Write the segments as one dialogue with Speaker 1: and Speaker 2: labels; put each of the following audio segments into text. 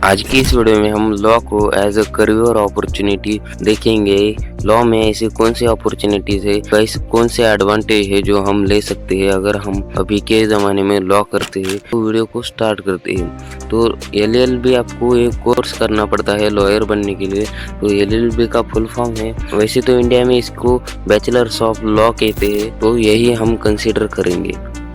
Speaker 1: आज की इस वीडियो में हम लॉ को एज अ करियर अपॉर्चुनिटी देखेंगे। लॉ में ऐसी कौन सी अपॉर्चुनिटीज है, कैसे कौन से एडवांटेज है जो हम ले सकते हैं अगर हम अभी के ज़माने में लॉ करते हैं। तो वीडियो को स्टार्ट करते हैं। तो LLB आपको एक कोर्स करना पड़ता है लॉयर बनने के लिए। तो LLB का फुल फॉर्म है, वैसे तो इंडिया में इसको बैचलर्स ऑफ लॉ कहते हैं, तो यही हम कंसिडर करेंगे।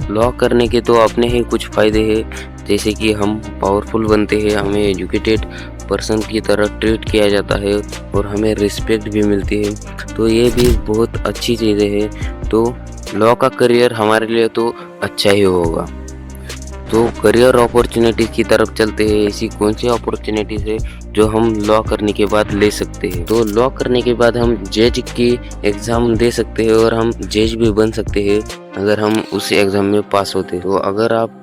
Speaker 1: लॉ करने के तो अपने ही कुछ फ़ायदे हैं, जैसे कि हम पावरफुल बनते हैं, हमें एजुकेटेड पर्सन की तरह ट्रीट किया जाता है और हमें रिस्पेक्ट भी मिलती है। तो ये भी बहुत अच्छी चीज़ें हैं। तो लॉ का करियर हमारे लिए तो अच्छा ही होगा। तो करियर अपॉर्चुनिटीज़ की तरफ चलते हैं। ऐसी कौन सी अपॉर्चुनिटीज़ है जो हम लॉ करने के बाद ले सकते हैं। तो लॉ करने के बाद हम जज की एग्ज़ाम दे सकते हैं और हम जज भी बन सकते हैं अगर हम उस एग्ज़ाम में पास होते हैं। तो अगर आप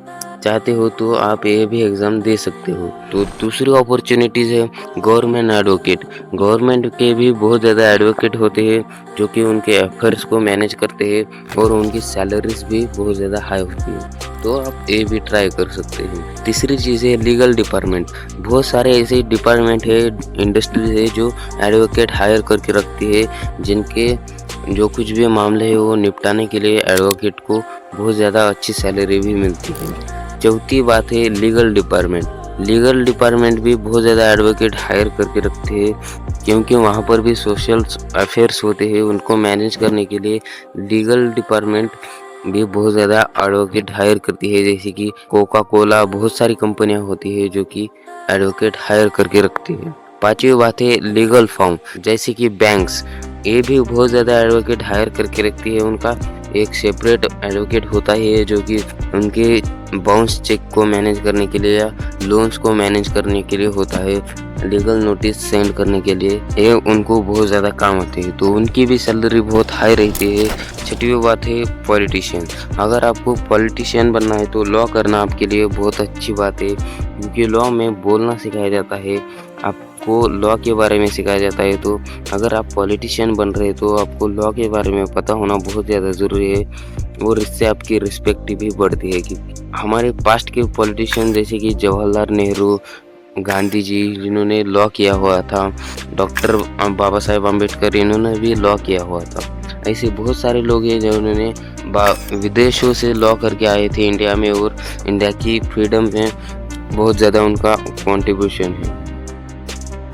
Speaker 1: चाहते हो तो आप ये भी एग्ज़ाम दे सकते हो। तो दूसरी अपॉर्चुनिटीज़ है गवर्नमेंट एडवोकेट। गवर्नमेंट के भी बहुत ज़्यादा एडवोकेट होते हैं जो कि उनके अफेयर्स को मैनेज करते हैं और उनकी सैलरीज भी बहुत ज़्यादा हाई होती है। तो आप ये भी ट्राई कर सकते हैं। तीसरी चीज़ है लीगल डिपार्टमेंट। बहुत सारे ऐसे डिपार्टमेंट है, इंडस्ट्रीज है जो एडवोकेट हायर करके रखती है, जिनके जो कुछ भी मामले है वो निपटाने के लिए एडवोकेट को बहुत ज़्यादा अच्छी सैलरी भी मिलती है। चौथी बात है लीगल डिपार्टमेंट। लीगल डिपार्टमेंट भी बहुत ज़्यादा एडवोकेट हायर करके रखते हैं, क्योंकि वहाँ पर भी सोशल अफेयर्स होते हैं। उनको मैनेज करने के लिए लीगल डिपार्टमेंट भी बहुत ज़्यादा एडवोकेट हायर करती है, जैसे कि कोका कोला, बहुत सारी कंपनियाँ होती है जो कि एडवोकेट हायर करके रखती है। पांचवी बात है लीगल फर्म, जैसे कि बैंक्स, ये भी बहुत ज़्यादा एडवोकेट हायर करके रखती है। उनका एक सेपरेट एडवोकेट होता है जो कि उनके बाउंस चेक को मैनेज करने के लिए या लोन्स को मैनेज करने के लिए होता है, लीगल नोटिस सेंड करने के लिए, ये उनको बहुत ज़्यादा काम आते हैं। तो उनकी भी सैलरी बहुत हाई रहती है। छठवीं बात है पॉलिटिशियन। अगर आपको पॉलिटिशियन बनना है तो लॉ करना आपके लिए बहुत अच्छी बात है, क्योंकि लॉ में बोलना सिखाया जाता है, आपको लॉ के बारे में सिखाया जाता है। तो अगर आप पॉलिटिशियन बन रहे हैं तो आपको लॉ के बारे में पता होना बहुत ज़्यादा ज़रूरी है और इससे आपकी रिस्पेक्ट भी बढ़ती है। कि हमारे पास्ट के पॉलिटिशियन जैसे कि जवाहरलाल नेहरू, गांधी जी, जिन्होंने लॉ किया हुआ था, डॉक्टर बाबा साहेब अम्बेडकर, इन्होंने भी लॉ किया हुआ था। ऐसे बहुत सारे लोग हैं जिन्होंने विदेशों से लॉ करके आए थे इंडिया में और इंडिया की फ्रीडम में बहुत ज़्यादा उनका कंट्रीब्यूशन है।